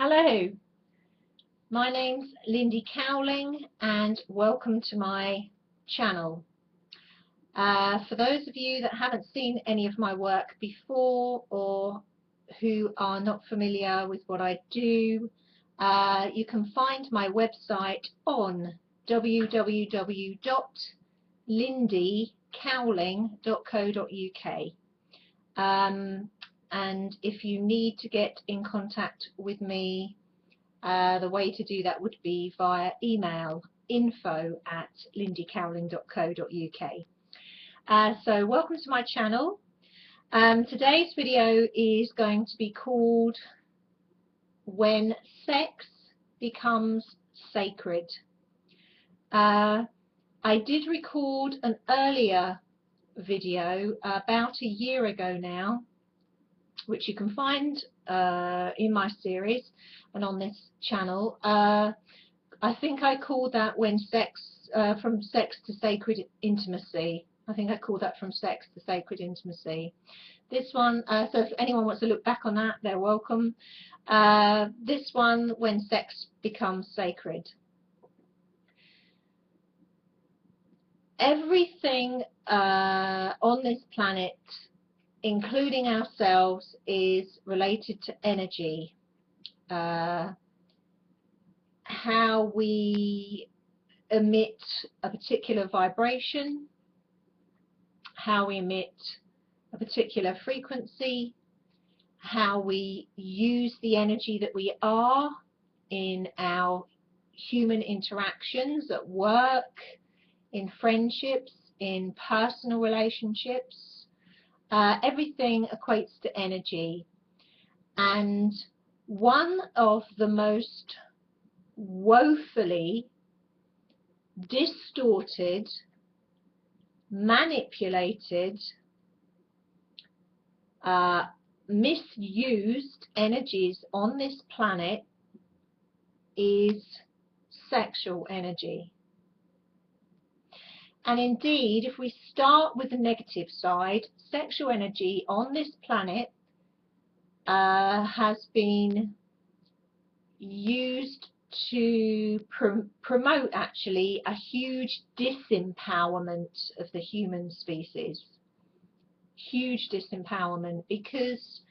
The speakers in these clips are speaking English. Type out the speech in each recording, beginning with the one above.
Hello, my name's Lindy Cowling and welcome to my channel. For those of you that haven't seen any of my work before or who are not familiar with what I do, you can find my website on www.lindycowling.co.uk. And if you need to get in contact with me, the way to do that would be via email, info@lindycowling.co.uk. So welcome to my channel. Today's video is going to be called When Sex Becomes Sacred. I did record an earlier video about a year ago now, which you can find in my series and on this channel. I think I called that When Sex, From Sex to Sacred Intimacy. I think I called that From Sex to Sacred Intimacy. This one, so if anyone wants to look back on that, they're welcome. This one, When Sex Becomes Sacred. Everything on this planet, including ourselves, is related to energy. How we emit a particular vibration, how we emit a particular frequency, how we use the energy that we are in our human interactions at work, in friendships, in personal relationships. Everything equates to energy, and one of the most woefully distorted, manipulated, misused energies on this planet is sexual energy. And indeed, if we start with the negative side, sexual energy on this planet has been used to promote actually a huge disempowerment of the human species. Huge disempowerment, because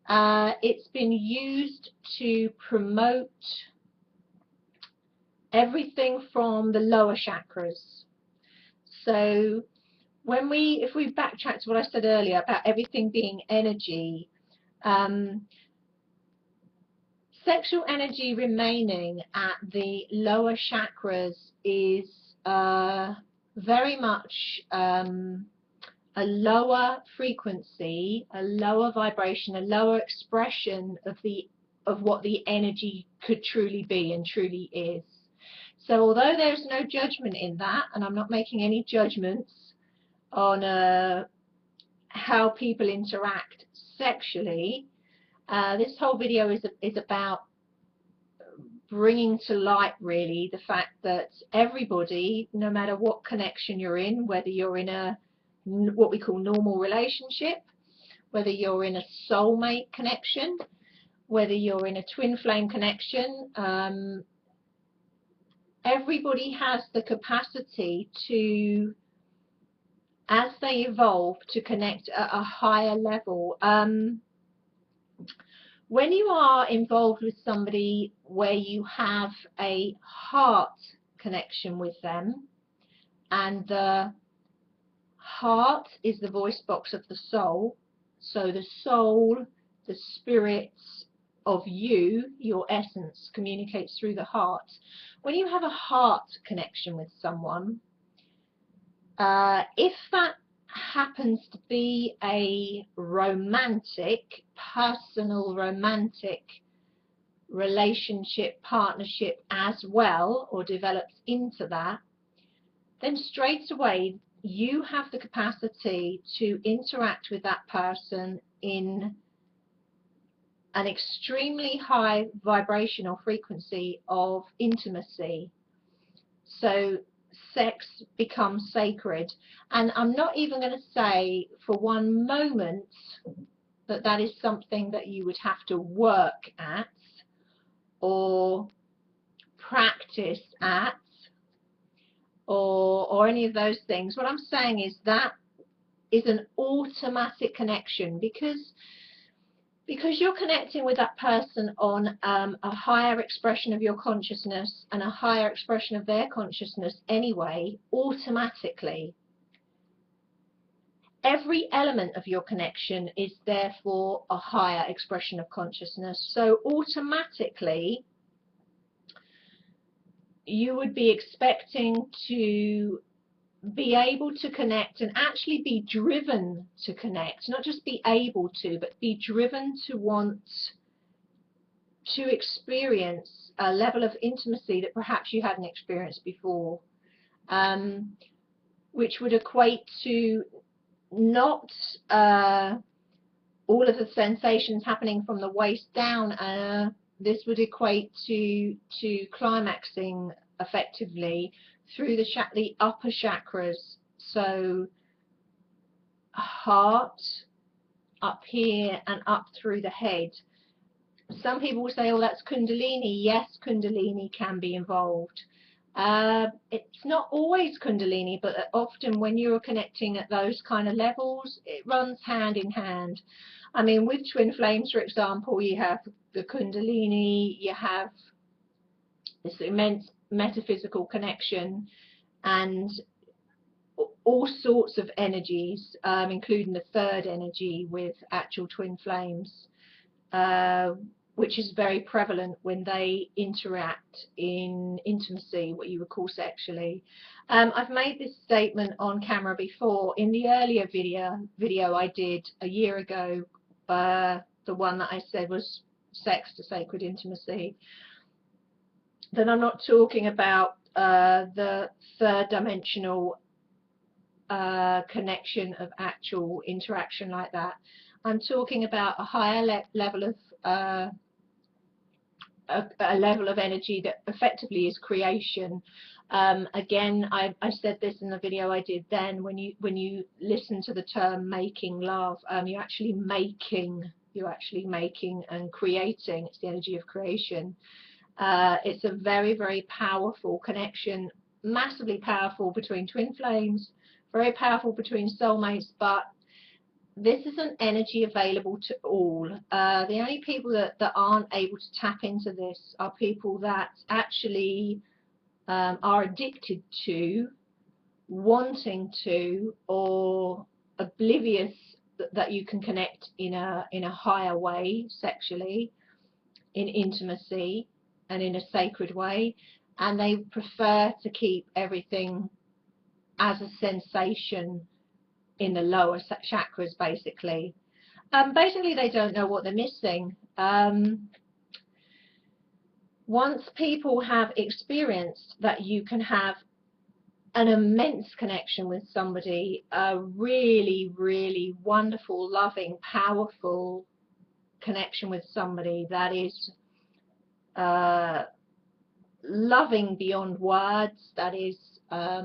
it's been used to promote everything from the lower chakras. So if we backtrack to what I said earlier about everything being energy, sexual energy remaining at the lower chakras is very much a lower frequency, a lower vibration, a lower expression of what the energy could truly be and truly is. So although there's no judgment in that, and I'm not making any judgments on how people interact sexually, this whole video is about bringing to light really the fact that everybody, no matter what connection you're in, whether you're in a what we call normal relationship, whether you're in a soulmate connection, whether you're in a twin flame connection, everybody has the capacity to, as they evolve, to connect at a higher level. When you are involved with somebody where you have a heart connection with them, and the heart is the voice box of the soul, so the soul, the spirit of you, your essence, communicates through the heart. When you have a heart connection with someone, if that happens to be a romantic, personal romantic relationship, partnership as well, or develops into that, then straight away you have the capacity to interact with that person in an extremely high vibrational frequency of intimacy. So sex becomes sacred. And I'm not even going to say for one moment that that is something that you would have to work at or practice at, or any of those things. What I'm saying is that is an automatic connection, because you're connecting with that person on a higher expression of your consciousness and a higher expression of their consciousness anyway. Automatically, every element of your connection is therefore a higher expression of consciousness. So automatically you would be expecting to be able to connect and actually be driven to connect, not just be able to, but be driven to want to experience a level of intimacy that perhaps you hadn't experienced before, which would equate to not all of the sensations happening from the waist down. This would equate to climaxing effectively through the upper chakras, so heart up here and up through the head. Some people will say, oh, that's Kundalini. Yes, Kundalini can be involved. It's not always Kundalini, but often when you're connecting at those kind of levels, it runs hand in hand. I mean, with twin flames, for example, you have the Kundalini, you have this immense metaphysical connection, and all sorts of energies, including the third energy with actual twin flames, which is very prevalent when they interact in intimacy, what you would call sexually. I've made this statement on camera before. In the earlier video I did a year ago, the one that I said was sex to sacred intimacy, then I'm not talking about the third dimensional connection of actual interaction like that. I'm talking about a higher level of a level of energy that effectively is creation. Again, I said this in the video I did then. When you listen to the term making love, you're actually making and creating. It's the energy of creation. It's a very, very powerful connection, massively powerful between twin flames, very powerful between soulmates, but this is an energy available to all. The only people that aren't able to tap into this are people that actually are addicted to, wanting to, or oblivious that you can connect in a higher way, sexually, in intimacy, and in a sacred way, and they prefer to keep everything as a sensation in the lower chakras, basically. Basically, they don't know what they're missing. Once people have experienced that you can have an immense connection with somebody, a really, really wonderful, loving, powerful connection with somebody that is loving beyond words, that is, I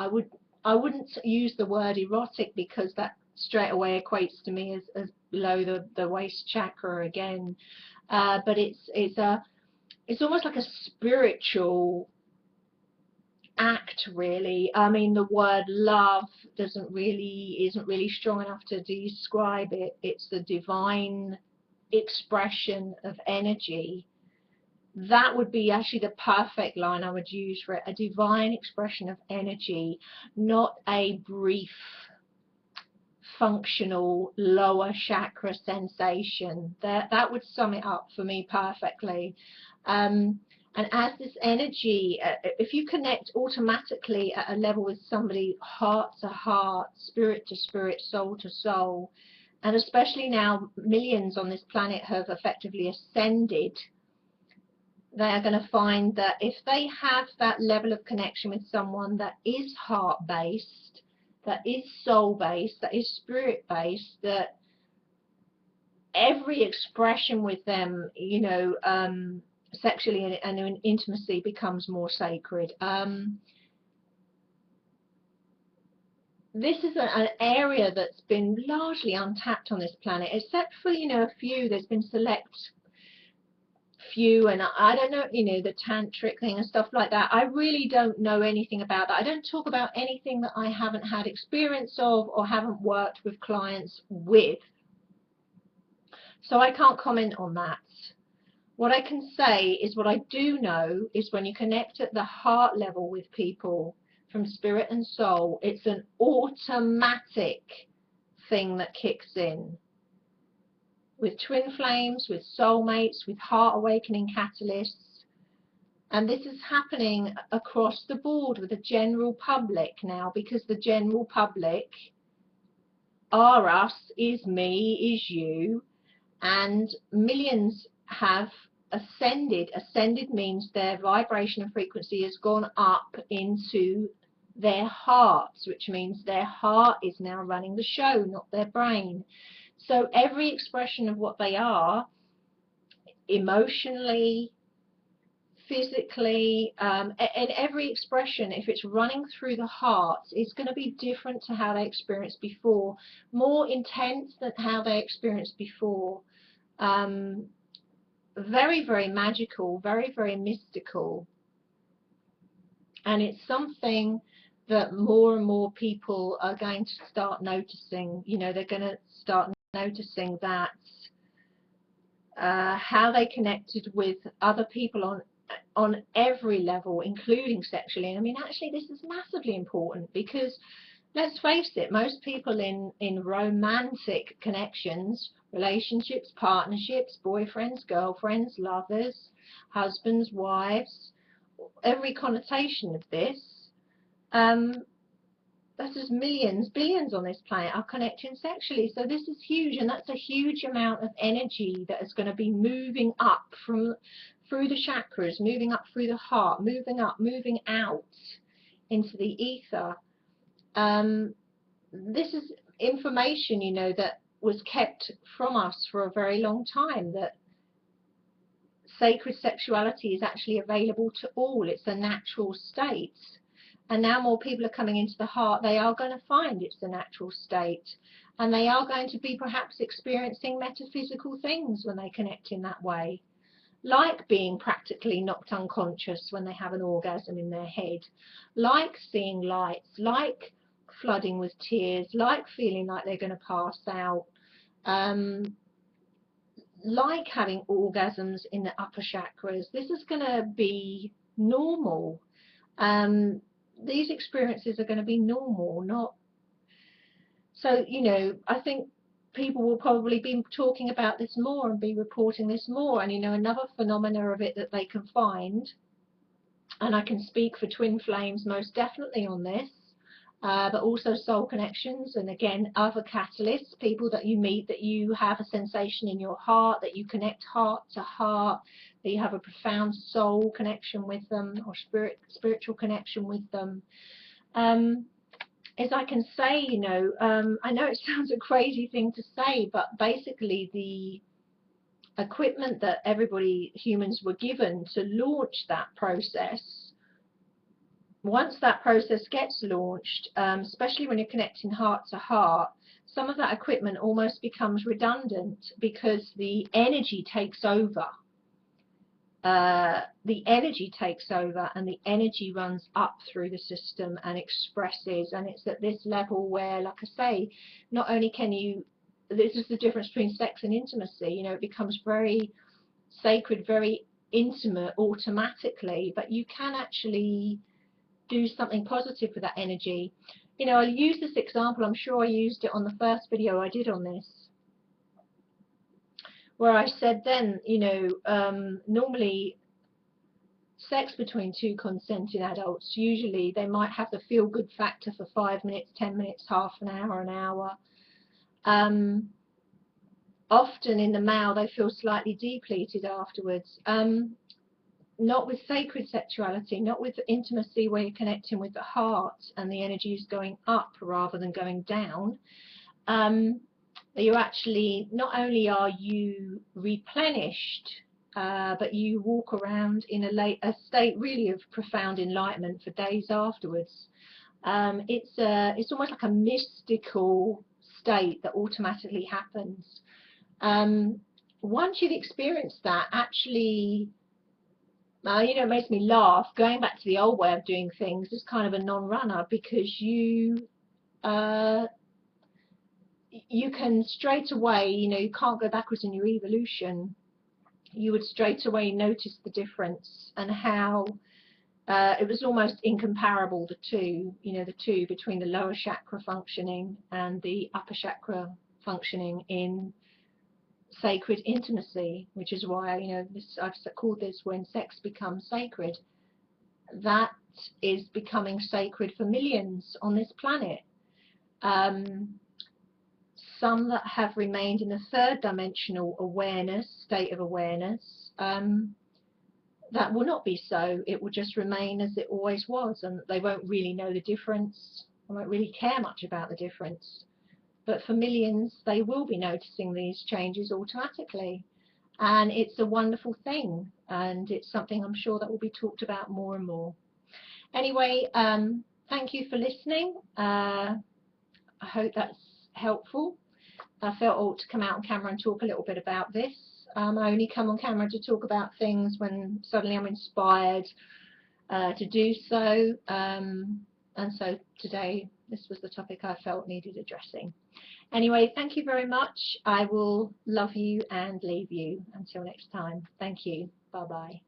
wouldn't use the word erotic, because that straight away equates to me as below the waist chakra again, but it's almost like a spiritual act, really. I mean, the word love isn't really strong enough to describe it. It's the divine expression of energy. That would be actually the perfect line I would use for it, a divine expression of energy, not a brief functional lower chakra sensation. That would sum it up for me perfectly. And as this energy, if you connect automatically at a level with somebody, heart to heart, spirit to spirit, soul to soul, and especially now millions on this planet have effectively ascended, they're going to find that if they have that level of connection with someone that is heart-based, that is soul-based, that is spirit-based, that every expression with them, you know, sexually and in intimacy becomes more sacred. This is an area that's been largely untapped on this planet, except for, you know, a few. There's been select few, and I don't know, you know, the tantric thing and stuff like that. I really don't know anything about that. I don't talk about anything that I haven't had experience of or haven't worked with clients with. So I can't comment on that. What I can say is what I do know is when you connect at the heart level with people from spirit and soul, it's an automatic thing that kicks in. With twin flames, with soulmates, with heart awakening catalysts. And this is happening across the board with the general public now, because the general public are us, is me, is you, and millions have ascended. Ascended means their vibration and frequency has gone up into their hearts, which means their heart is now running the show, not their brain. So every expression of what they are, emotionally, physically, and every expression, if it's running through the heart, is going to be different to how they experienced before, more intense than how they experienced before. Very, very magical, very, very mystical. And it's something that more and more people are going to start noticing. You know, they're going to start noticing that how they connected with other people on every level, including sexually. And I mean, actually, this is massively important, because let's face it, most people in romantic connections, relationships, partnerships, boyfriends, girlfriends, lovers, husbands, wives, every connotation of this, that's just millions, billions on this planet are connecting sexually. So this is huge, and that's a huge amount of energy that is going to be moving up through the chakras, moving up through the heart, moving up, moving out into the ether. This is information, you know, that was kept from us for a very long time, that sacred sexuality is actually available to all. It's a natural state. And now more people are coming into the heart. They are going to find it's the natural state. And they are going to be perhaps experiencing metaphysical things when they connect in that way. Like being practically knocked unconscious when they have an orgasm in their head. Like seeing lights. Like flooding with tears. Like feeling like they're going to pass out. Like having orgasms in the upper chakras. This is going to be normal. These experiences are going to be normal, not so, you know, I think people will probably be talking about this more and be reporting this more. And, you know, another phenomena of it that they can find, and I can speak for twin flames most definitely on this, but also soul connections, and again other catalysts, people that you meet, that you have a sensation in your heart, that you connect heart to heart, that you have a profound soul connection with them, or spiritual connection with them. As I can say, you know, I know it sounds a crazy thing to say, but basically the equipment that humans were given to launch that process, once that process gets launched, especially when you're connecting heart to heart, some of that equipment almost becomes redundant, because the energy takes over. The energy takes over, and the energy runs up through the system and expresses, and it's at this level where, like I say, not only can you, this is the difference between sex and intimacy, you know, it becomes very sacred, very intimate automatically, but you can actually do something positive with that energy. You know, I'll use this example, I'm sure I used it on the first video I did on this, where I said then, you know, normally sex between two consenting adults, usually they might have the feel-good factor for 5 minutes, 10 minutes, half an hour. Often in the male they feel slightly depleted afterwards. Not with sacred sexuality, not with intimacy where you're connecting with the heart and the energy is going up rather than going down. You actually, not only are you replenished, but you walk around in a state really of profound enlightenment for days afterwards. It's almost like a mystical state that automatically happens. once you've experienced that, actually, it makes me laugh. Going back to the old way of doing things is kind of a non-runner, because you can straight away, you can't go backwards in your evolution. You would straight away notice the difference, and how it was almost incomparable, the two between the lower chakra functioning and the upper chakra functioning in sacred intimacy, which is why I've called this when sex becomes sacred. That is becoming sacred for millions on this planet. Some that have remained in the third dimensional awareness, state of awareness, that will not be so. It will just remain as it always was, and they won't really know the difference. They won't really care much about the difference. But for millions, they will be noticing these changes automatically, and it's a wonderful thing, and it's something I'm sure that will be talked about more and more. Anyway, thank you for listening. I hope that's helpful. I felt I ought to come out on camera and talk a little bit about this. I only come on camera to talk about things when suddenly I'm inspired to do so, and so today this was the topic I felt needed addressing. Anyway, thank you very much. I will love you and leave you until next time. Thank you. Bye bye.